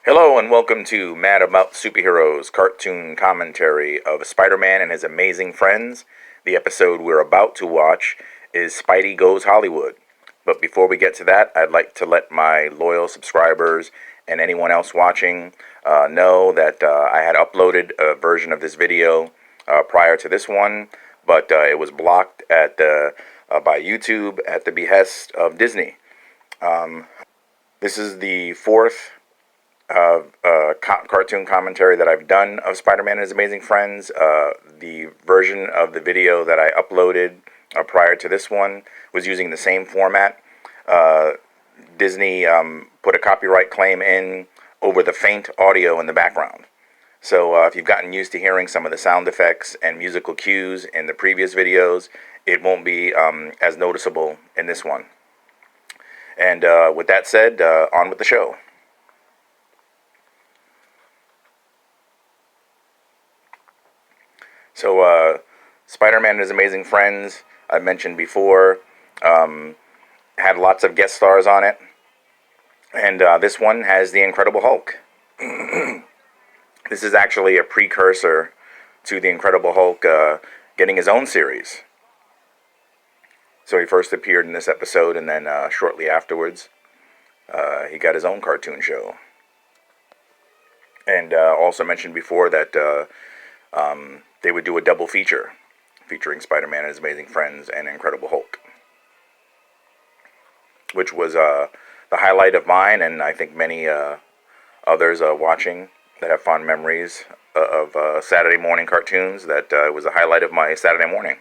Hello and welcome to Mad About Superheroes cartoon commentary of Spider-Man and His Amazing Friends. The episode we're about to watch is Spidey Goes Hollywood. But before we get to that, I'd like to let my loyal subscribers and anyone else watching know that I had uploaded a version of this video prior to this one, but it was blocked by YouTube at the behest of Disney. This is the fourth cartoon commentary that I've done of Spider-Man and His Amazing Friends. The version of the video that I uploaded prior to this one was using the same format. Disney put a copyright claim in over the faint audio in the background. So if you've gotten used to hearing some of the sound effects and musical cues in the previous videos, it won't be as noticeable in this one. And with that said, on with the show. So, Spider-Man and His Amazing Friends, I mentioned before, had lots of guest stars on it. And this one has the Incredible Hulk. This is actually a precursor to the Incredible Hulk getting his own series. So he first appeared in this episode, and then shortly afterwards, he got his own cartoon show. And also mentioned before that they would do a double feature featuring Spider-Man and His Amazing Friends and Incredible Hulk, which was the highlight of mine, and I think many others watching that have fond memories of Saturday morning cartoons. That was the highlight of my Saturday morning.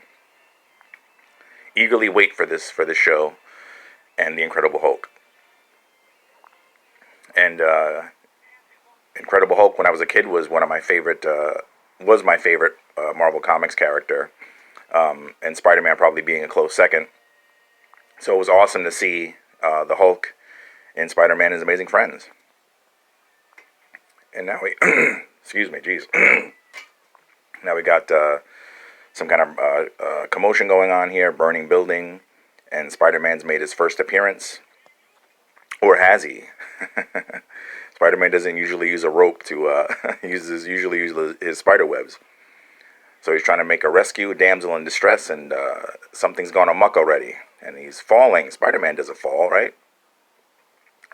Eagerly wait for this show and the Incredible Hulk. And Incredible Hulk, when I was a kid, was one of my favorite. Was my favorite Marvel Comics character, and Spider-Man probably being a close second. So it was awesome to see the Hulk in Spider-Man and His Amazing Friends. And now we, excuse me, geez. Now we got some kind of commotion going on here, burning building, and Spider-Man's made his first appearance. Or has he? Spider-Man doesn't usually use a rope to usually use his spider webs. So he's trying to make a rescue, damsel in distress, and something's gone amok already, and he's falling. Spider-Man doesn't fall, right?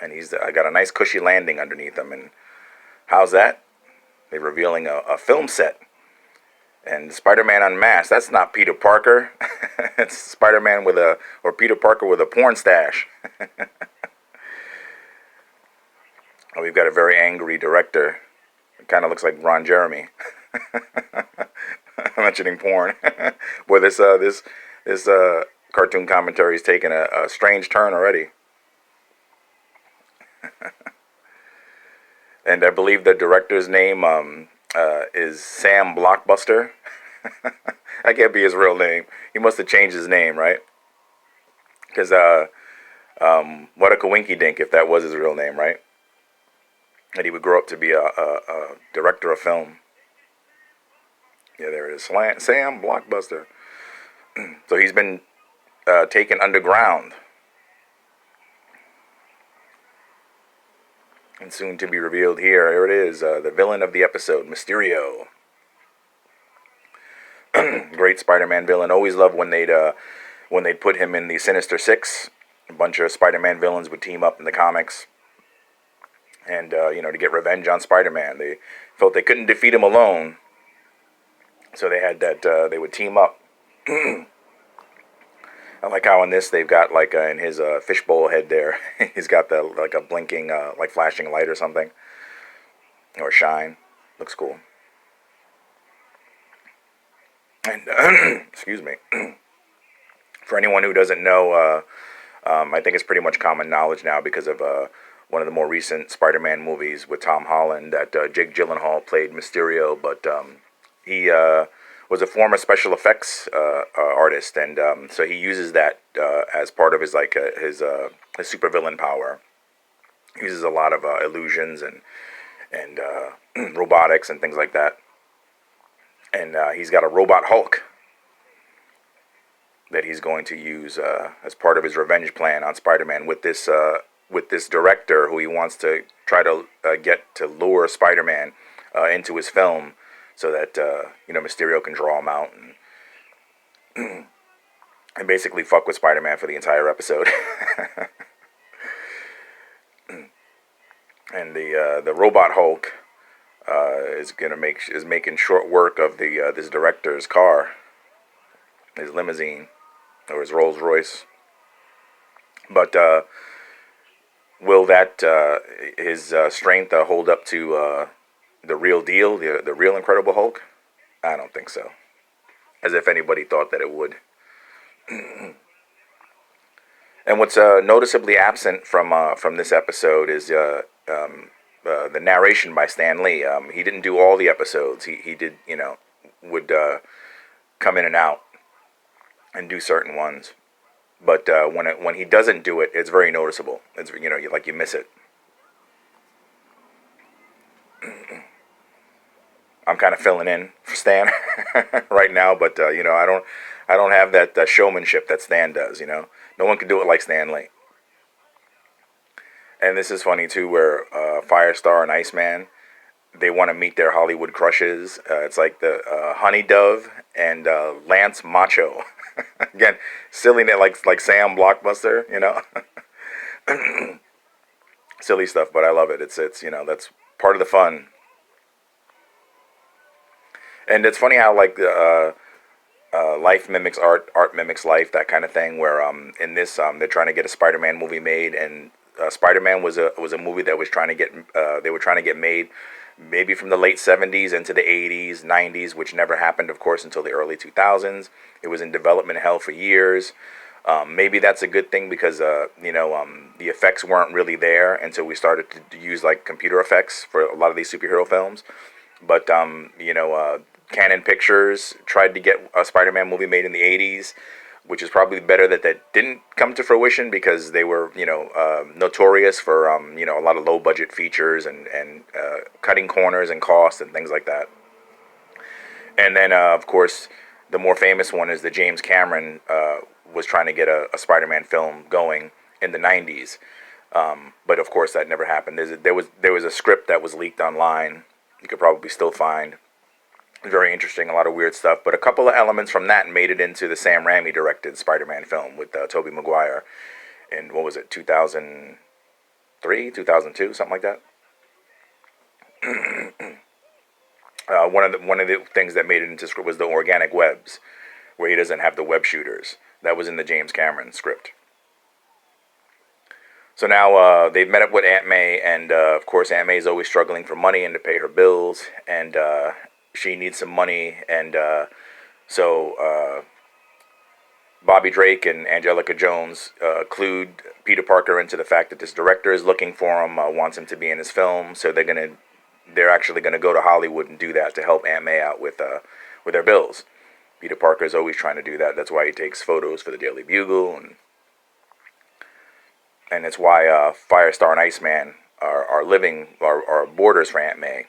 And he's got a nice cushy landing underneath him. And how's that? They're revealing a film set. And Spider-Man unmasked. That's not Peter Parker. It's Spider-Man or Peter Parker with a porn stash. We've got a very angry director. It kind of looks like Ron Jeremy. Mentioning porn. Boy, this cartoon commentary is taking a strange turn already. And I believe the director's name is Sam Blockbuster. That can't be his real name. He must have changed his name, right? Because what a coinky dink if that was his real name, right? That he would grow up to be a director of film. Yeah, there it is. Sam Blockbuster. So he's been taken underground. And soon to be revealed here. Here it is. The villain of the episode, Mysterio. Great Spider-Man villain. Always loved when they'd put him in the Sinister Six. A bunch of Spider-Man villains would team up in the comics. And, to get revenge on Spider-Man. They felt they couldn't defeat him alone. So they had that, they would team up. I like how in this they've got, like, in his fishbowl head there, he's got like a blinking, like flashing light or something. Or shine. Looks cool. And, excuse me. For anyone who doesn't know, I think it's pretty much common knowledge now because of one of the more recent Spider-Man movies with Tom Holland that Jake Gyllenhaal played Mysterio, but he was a former special effects artist, and so he uses that as part of his his supervillain power. He uses a lot of illusions and robotics and things like that, and he's got a robot Hulk that he's going to use as part of his revenge plan on Spider-Man with this with this director who he wants to try to get to lure Spider-Man into his film so that Mysterio can draw him out and basically fuck with Spider-Man for the entire episode. And the Robot Hulk is making short work of the this director's car, his limousine, or his Rolls Royce. But will that his strength hold up to the real deal, the real Incredible Hulk? I don't think so. As if anybody thought that it would. And what's noticeably absent from this episode is the narration by Stan Lee. He didn't do all the episodes. He did, would come in and out and do certain ones. But when he doesn't do it, it's very noticeable. It's you miss it. I'm kind of filling in for Stan right now, but I don't have that showmanship that Stan does. No one can do it like Stan Lee. And this is funny too, where Firestar and Iceman, they want to meet their Hollywood crushes. It's like the Honey Dove and Lance Macho. Again, silly, like Sam Blockbuster, silly stuff, but I love it. It's that's part of the fun. And it's funny how life mimics art, art mimics life, that kind of thing. Where in this they're trying to get a Spider-Man movie made, and Spider-Man was a movie that was trying to get they were trying to get made, maybe from the late 70s into the 80s, 90s, which never happened, of course, until the early 2000s. It was in development hell for years. Maybe that's a good thing because the effects weren't really there until we started to use like computer effects for a lot of these superhero films. But Canon Pictures tried to get a Spider-Man movie made in the 80s, which is probably better that didn't come to fruition because they were, notorious for, a lot of low-budget features and cutting corners and costs and things like that. And then, of course, the more famous one is that James Cameron was trying to get a Spider-Man film going in the 90s. But, of course, that never happened. There was a script that was leaked online. You could probably still find. Very interesting, a lot of weird stuff. But a couple of elements from that made it into the Sam Raimi directed Spider-Man film with Tobey Maguire in, 2003, 2002, something like that. One of the things that made it into script was the organic webs, where he doesn't have the web shooters. That was in the James Cameron script. So now they've met up with Aunt May, and of course Aunt May is always struggling for money and to pay her bills, and she needs some money, and so Bobby Drake and Angelica Jones clued Peter Parker into the fact that this director is looking for him, wants him to be in his film, so they're actually gonna go to Hollywood and do that to help Aunt May out with their bills. Peter Parker is always trying to do that. That's why he takes photos for the Daily Bugle, and it's why Firestar and Iceman are boarders for Aunt May,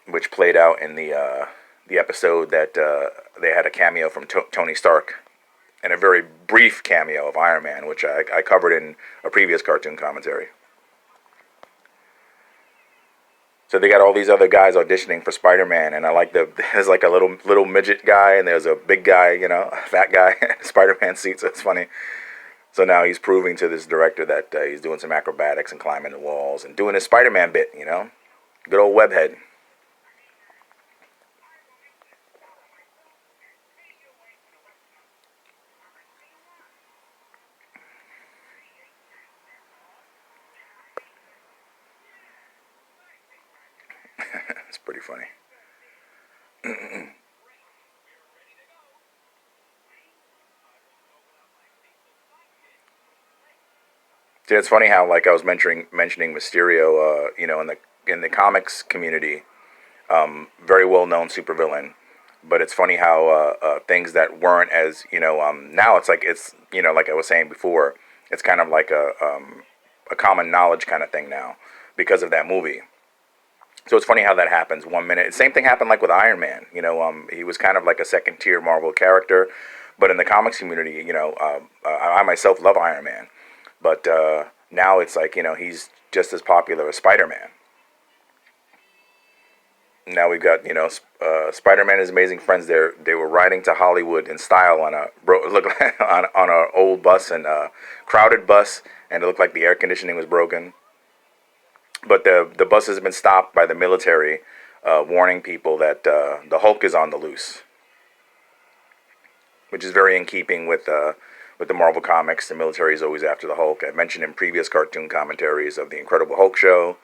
which played out in the episode that they had a cameo from Tony Stark, and a very brief cameo of Iron Man, which I covered in a previous cartoon commentary. So they got all these other guys auditioning for Spider-Man, and I like there's like a little midget guy, and there's a big guy, a fat guy, Spider-Man suit, so it's funny. So now he's proving to this director that he's doing some acrobatics and climbing the walls and doing his Spider-Man bit, Good old webhead. It's pretty funny. See, it's funny how, like I was mentioning Mysterio, in the comics community, very well known supervillain. But it's funny how things that weren't as now it's like like I was saying before, it's kind of like a common knowledge kind of thing now because of that movie. So it's funny how that happens. 1 minute, same thing happened like with Iron Man. He was kind of like a second tier Marvel character, but in the comics community, I myself love Iron Man. But Now it's like, he's just as popular as Spider-Man. Now we've got, Spider-Man and his amazing friends. They were riding to Hollywood in style on a look on a old bus, and a crowded bus, and it looked like the air conditioning was broken. But the bus has been stopped by the military, warning people that the Hulk is on the loose, which is very in keeping with the Marvel comics. The military is always after the Hulk. I mentioned in previous cartoon commentaries of the Incredible Hulk show.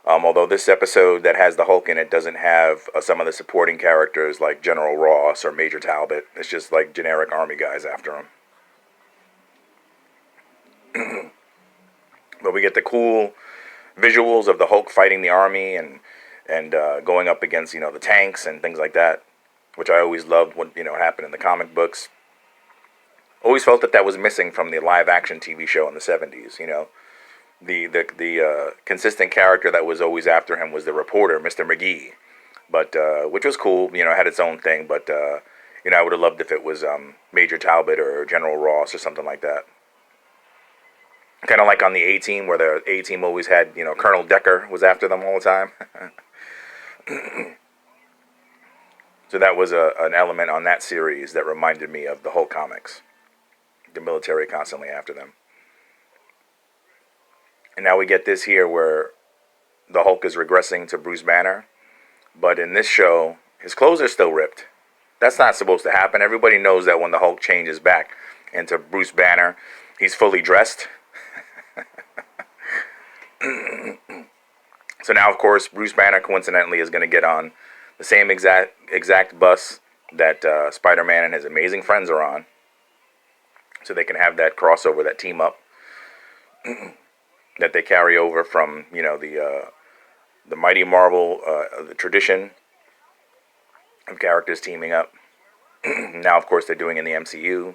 Although this episode that has the Hulk in it doesn't have some of the supporting characters like General Ross or Major Talbot. It's just like generic army guys after him. But we get the cool visuals of the Hulk fighting the army and going up against the tanks and things like that, which I always loved when happened in the comic books. Always felt that was missing from the live action TV show in the 70s. The consistent character that was always after him was the reporter, Mr. McGee, but which was cool. Had its own thing. But I would have loved if it was Major Talbot or General Ross or something like that. Kind of like on the A-Team, where the A-Team always had Colonel Decker was after them all the time. So that was an element on that series that reminded me of the Hulk comics. The military constantly after them. And now we get this here where the Hulk is regressing to Bruce Banner. But in this show, his clothes are still ripped. That's not supposed to happen. Everybody knows that when the Hulk changes back into Bruce Banner, he's fully dressed. So now, of course, Bruce Banner coincidentally is going to get on the same exact bus that Spider-Man and his amazing friends are on. So they can have that crossover, that team up that they carry over from the Mighty Marvel the tradition of characters teaming up. Now, of course, they're doing in the MCU.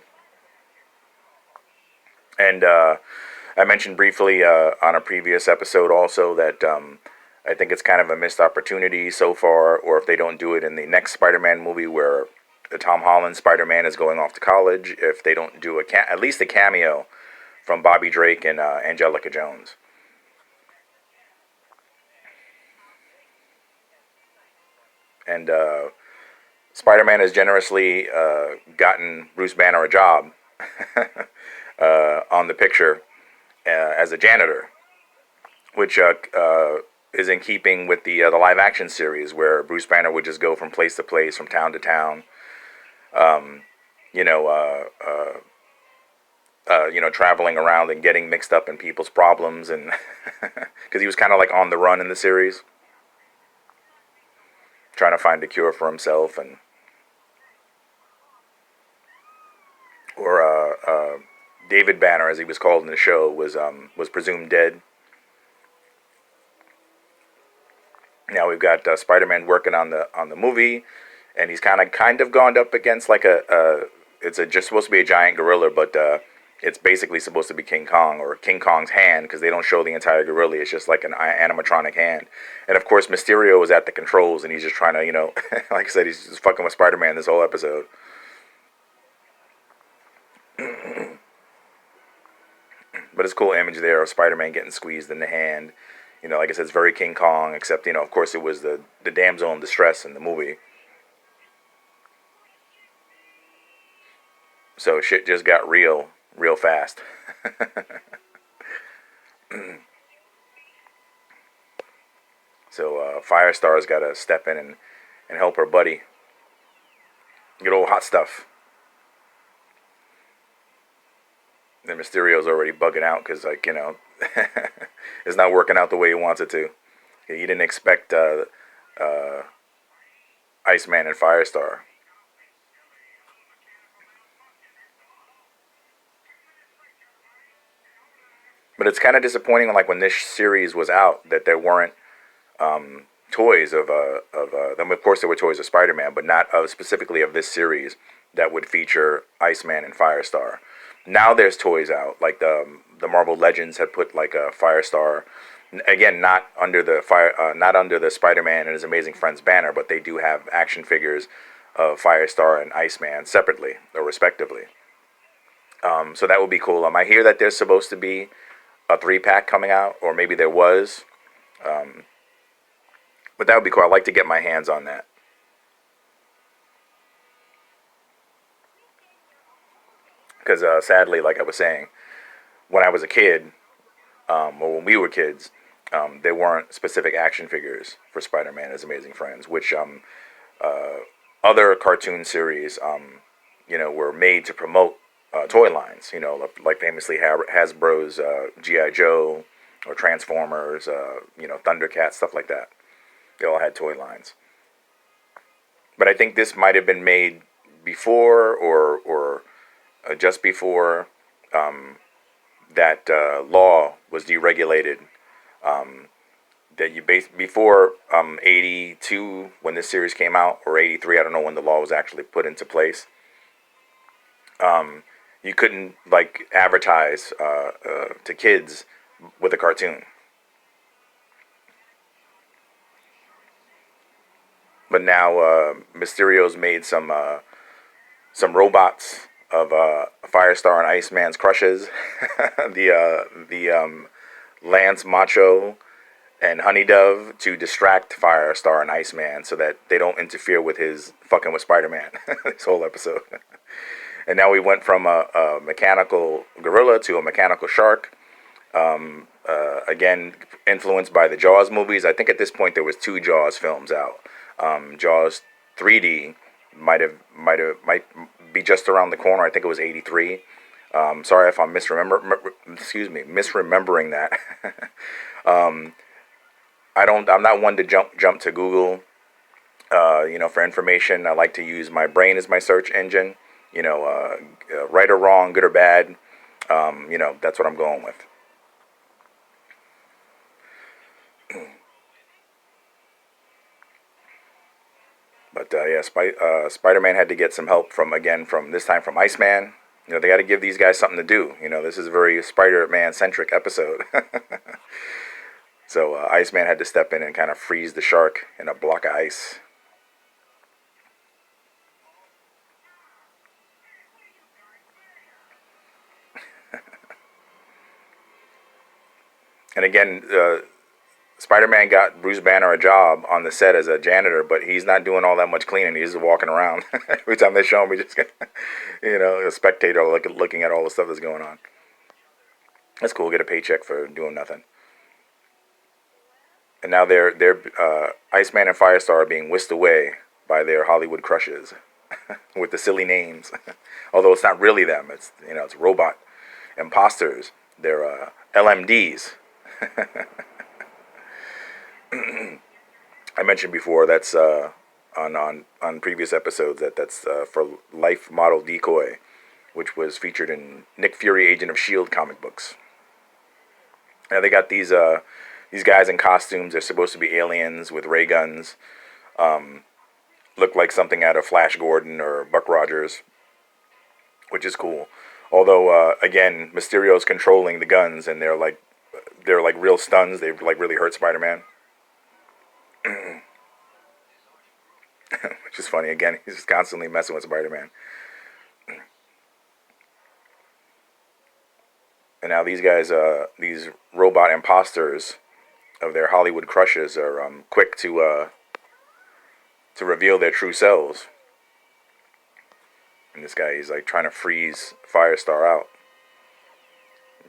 And I mentioned briefly on a previous episode also that I think it's kind of a missed opportunity so far, or if they don't do it in the next Spider-Man movie where the Tom Holland Spider-Man is going off to college, if they don't do at least a cameo from Bobby Drake and Angelica Jones. And Spider-Man has generously gotten Bruce Banner a job on the picture as a janitor, which is in keeping with the live action series where Bruce Banner would just go from place to place, from town to town, traveling around and getting mixed up in people's problems, and because he was kind of like on the run in the series, trying to find a cure for himself, or David Banner, as he was called in the show, was presumed dead. Now we've got Spider-Man working on the movie, and he's kind of gone up against like it's just supposed to be a giant gorilla, but it's basically supposed to be King Kong or King Kong's hand, because they don't show the entire gorilla. It's just like an animatronic hand. And of course, Mysterio is at the controls, and he's just trying to, like I said, he's just fucking with Spider-Man this whole episode. But it's a cool image there of Spider-Man getting squeezed in the hand. Like I said, it's very King Kong, except, of course, it was the damsel in distress in the movie. So shit just got real fast. So Firestar's got to step in and help her buddy. Good old hot stuff. And Mysterio's already bugging out because, it's not working out the way he wants it to. He didn't expect Iceman and Firestar. But it's kind of disappointing, like when this series was out, that there weren't toys of them. Of course, there were toys of Spider-Man, but not specifically of this series that would feature Iceman and Firestar. Now there's toys out, like the Marvel Legends had put like a Firestar. Again, not under the Spider-Man and his Amazing Friends banner, but they do have action figures of Firestar and Iceman separately or respectively. So that would be cool. I hear that there's supposed to be a 3-pack coming out, or maybe there was. But that would be cool. I'd like to get my hands on that. Because sadly, like I was saying, when I was a kid, or when we were kids, there weren't specific action figures for Spider-Man as Amazing Friends, which other cartoon series, were made to promote toy lines. Like famously Hasbro's GI Joe or Transformers, Thundercats, stuff like that. They all had toy lines. But I think this might have been made before or just before that law was deregulated. That you before 82 when this series came out, or 83, I don't know when the law was actually put into place. You couldn't like advertise to kids with a cartoon. But now Mysterio's made some robots of Firestar and Iceman's crushes. the Lance Macho and Honey Dove to distract Firestar and Iceman so that they don't interfere with his fucking with Spider-Man this whole episode. And now we went from a mechanical gorilla to a mechanical shark. Again, influenced by the Jaws movies. I think at this point there was 2 Jaws films out. Jaws 3D might be just around the corner. I think it was 83. Sorry if I'm misremembering that. I'm not one to jump to Google, for information. I like to use my brain as my search engine. Right or wrong, good or bad. That's what I'm going with. But yeah, Spider-Man had to get some help from this time from Iceman. They got to give these guys something to do. This is a very Spider-Man centric episode. So Iceman had to step in and kind of freeze the shark in a block of ice. And again, Spider-Man got Bruce Banner a job on the set as a janitor, but he's not doing all that much cleaning. He's just walking around. Every time they show him, we just get, a spectator looking at all the stuff that's going on. That's cool. Get a paycheck for doing nothing. And now they're Iceman and Firestar are being whisked away by their Hollywood crushes with the silly names. Although it's not really them. It's robot imposters. They're LMDs. I mentioned before that's on previous episodes that's for Life Model Decoy, which was featured in Nick Fury Agent of S.H.I.E.L.D. comic books. Now they got these guys in costumes. They're supposed to be aliens with ray guns. Look like something out of Flash Gordon or Buck Rogers, which is cool. Although again, Mysterio's controlling the guns, and they're like real stuns. They like really hurt Spider-Man. Which is funny. Again, he's just constantly messing with Spider-Man. And now these guys, these robot imposters of their Hollywood crushes, are quick to reveal their true selves. And this guy, he's like trying to freeze Firestar out.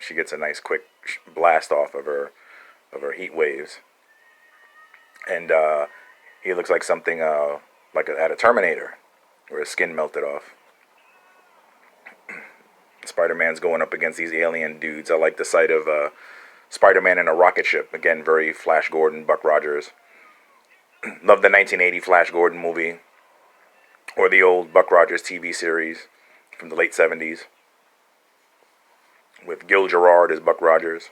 She gets a nice quick blast off of her heat waves. And he looks like something like at a Terminator, where his skin melted off. Spider-Man's going up against these alien dudes. I like the sight of Spider-Man in a rocket ship. Again, very Flash Gordon, Buck Rogers. Love the 1980 Flash Gordon movie, or the old Buck Rogers TV series from the late 70s with Gil Gerard as Buck Rogers.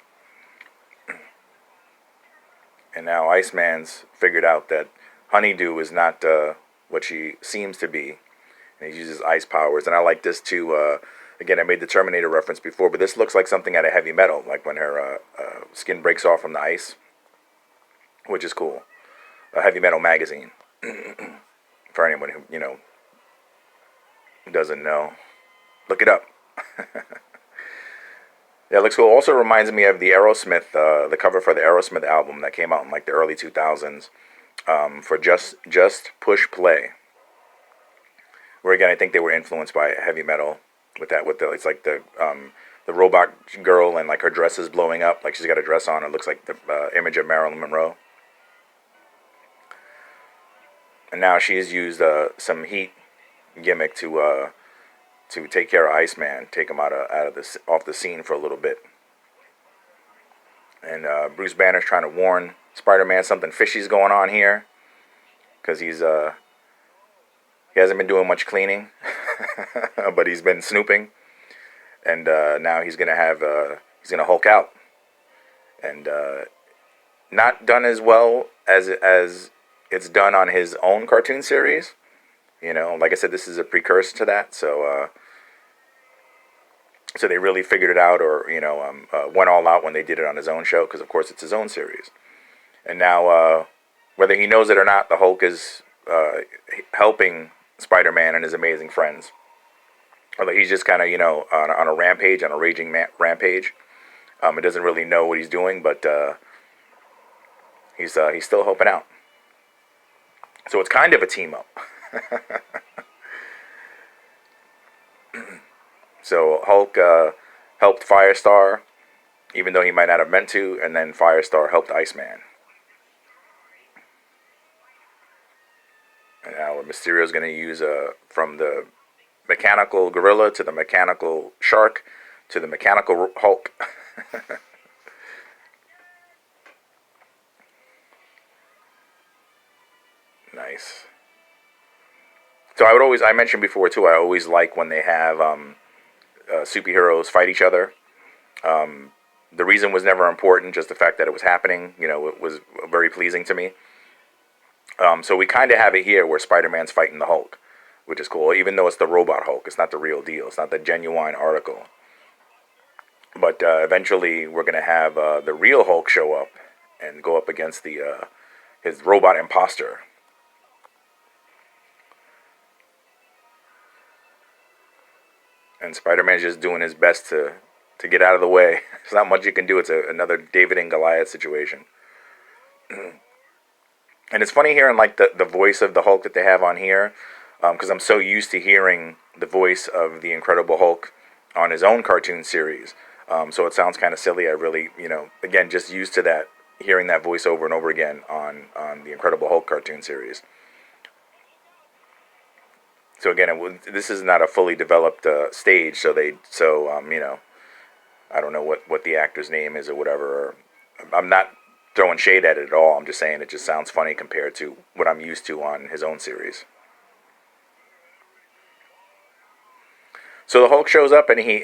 And now Iceman's figured out that Honeydew is not what she seems to be, and he uses ice powers. And I like this too. Again, I made the Terminator reference before, but this looks like something out of Heavy Metal, like when her skin breaks off from the ice, which is cool. A Heavy Metal magazine. For anyone who doesn't know, look it up. Yeah, it looks cool. Also reminds me of the Aerosmith, the cover for the Aerosmith album that came out in like the early 2000s, for Just Push Play. Where again, I think they were influenced by heavy metal with that. With the it's like the robot girl and like her dress is blowing up, like she's got a dress on. It looks like the image of Marilyn Monroe. And now she's used some heat gimmick to take care of Iceman, take him out of this off the scene for a little bit. And Bruce Banner's trying to warn Spider-Man something fishy's going on here, because he hasn't been doing much cleaning, but he's been snooping, and now he's gonna Hulk out, and not done as well as it's done on his own cartoon series. Like I said, this is a precursor to that, so they really figured it out, or went all out when they did it on his own show, because of course it's his own series. And now, whether he knows it or not, the Hulk is helping Spider-Man and his amazing friends. Although he's just kind of on a rampage, on a raging rampage. He doesn't really know what he's doing, but he's still helping out. So it's kind of a team up. So Hulk helped Firestar, even though he might not have meant to, and then Firestar helped Iceman. And now Mysterio's going to use from the mechanical gorilla to the mechanical shark to the mechanical Hulk. Nice. So I mentioned before too, I always like when they have superheroes fight each other. The reason was never important, just the fact that it was happening. It was very pleasing to me. So we kind of have it here where Spider-Man's fighting the Hulk, which is cool, even though it's the robot Hulk. It's not the real deal. It's not the genuine article. But eventually we're going to have the real Hulk show up and go up against his robot imposter. And Spider-Man's just doing his best to get out of the way. There's not much you can do. It's another David and Goliath situation. And it's funny hearing like the voice of the Hulk that they have on here, because I'm so used to hearing the voice of the Incredible Hulk on his own cartoon series. So it sounds kind of silly. I really, again, just used to that, hearing that voice over and over again on the Incredible Hulk cartoon series. So again, this is not a fully developed stage, so I don't know what the actor's name is or whatever. I'm not throwing shade at it at all. I'm just saying it just sounds funny compared to what I'm used to on his own series. So the Hulk shows up, and he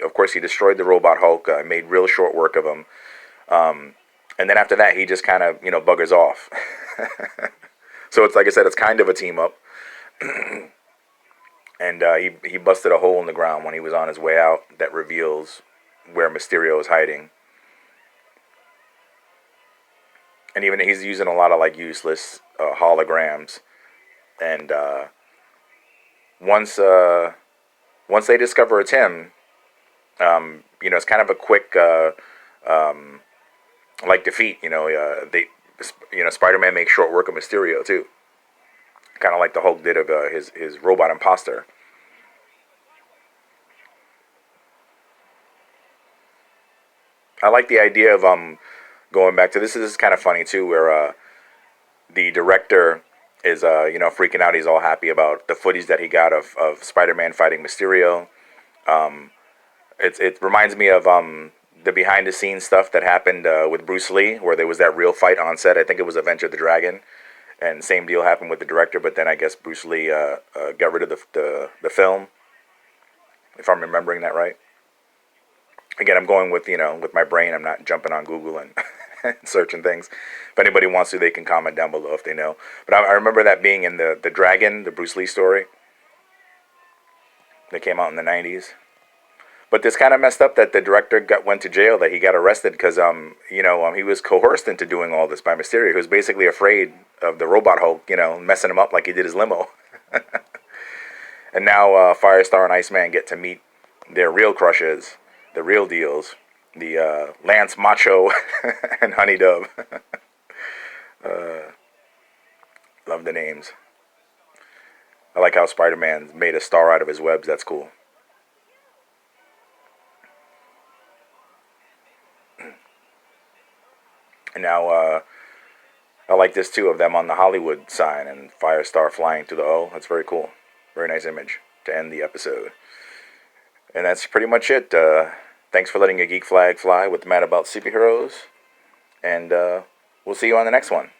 of course he destroyed the robot Hulk, made real short work of him, and then after that he just kind of buggers off. So it's like I said, it's kind of a team up. And he busted a hole in the ground when he was on his way out that reveals where Mysterio is hiding. And even he's using a lot of like useless holograms. And once they discover it's him, it's kind of a quick like defeat. Spider-Man makes short work of Mysterio too. Kind of like the Hulk did of his robot imposter. I like the idea of going back to this. Is kind of funny too, where the director is freaking out. He's all happy about the footage that he got of Spider-Man fighting Mysterio. It reminds me of the behind the scenes stuff that happened with Bruce Lee, where there was that real fight on set. I think it was Avenger the Dragon. And same deal happened with the director, but then I guess Bruce Lee got rid of the film, if I'm remembering that right. Again, I'm going with with my brain. I'm not jumping on Google and searching things. If anybody wants to, they can comment down below if they know. But I remember that being in the Dragon, the Bruce Lee story that came out in the 90s. But this kind of messed up that the director went to jail, that he got arrested because he was coerced into doing all this by Mysterio, who was basically afraid of the robot Hulk, messing him up like he did his limo. And now Firestar and Iceman get to meet their real crushes, the real deals. The Lance Macho and Honey Dove. Love the names. I like how Spider-Man made a star out of his webs. That's cool. And now I like this too of them on the Hollywood sign and Firestar flying through the O. That's very cool. Very nice image to end the episode. And that's pretty much it. Thanks for letting your geek flag fly with the Mad About Superheroes. And we'll see you on the next one.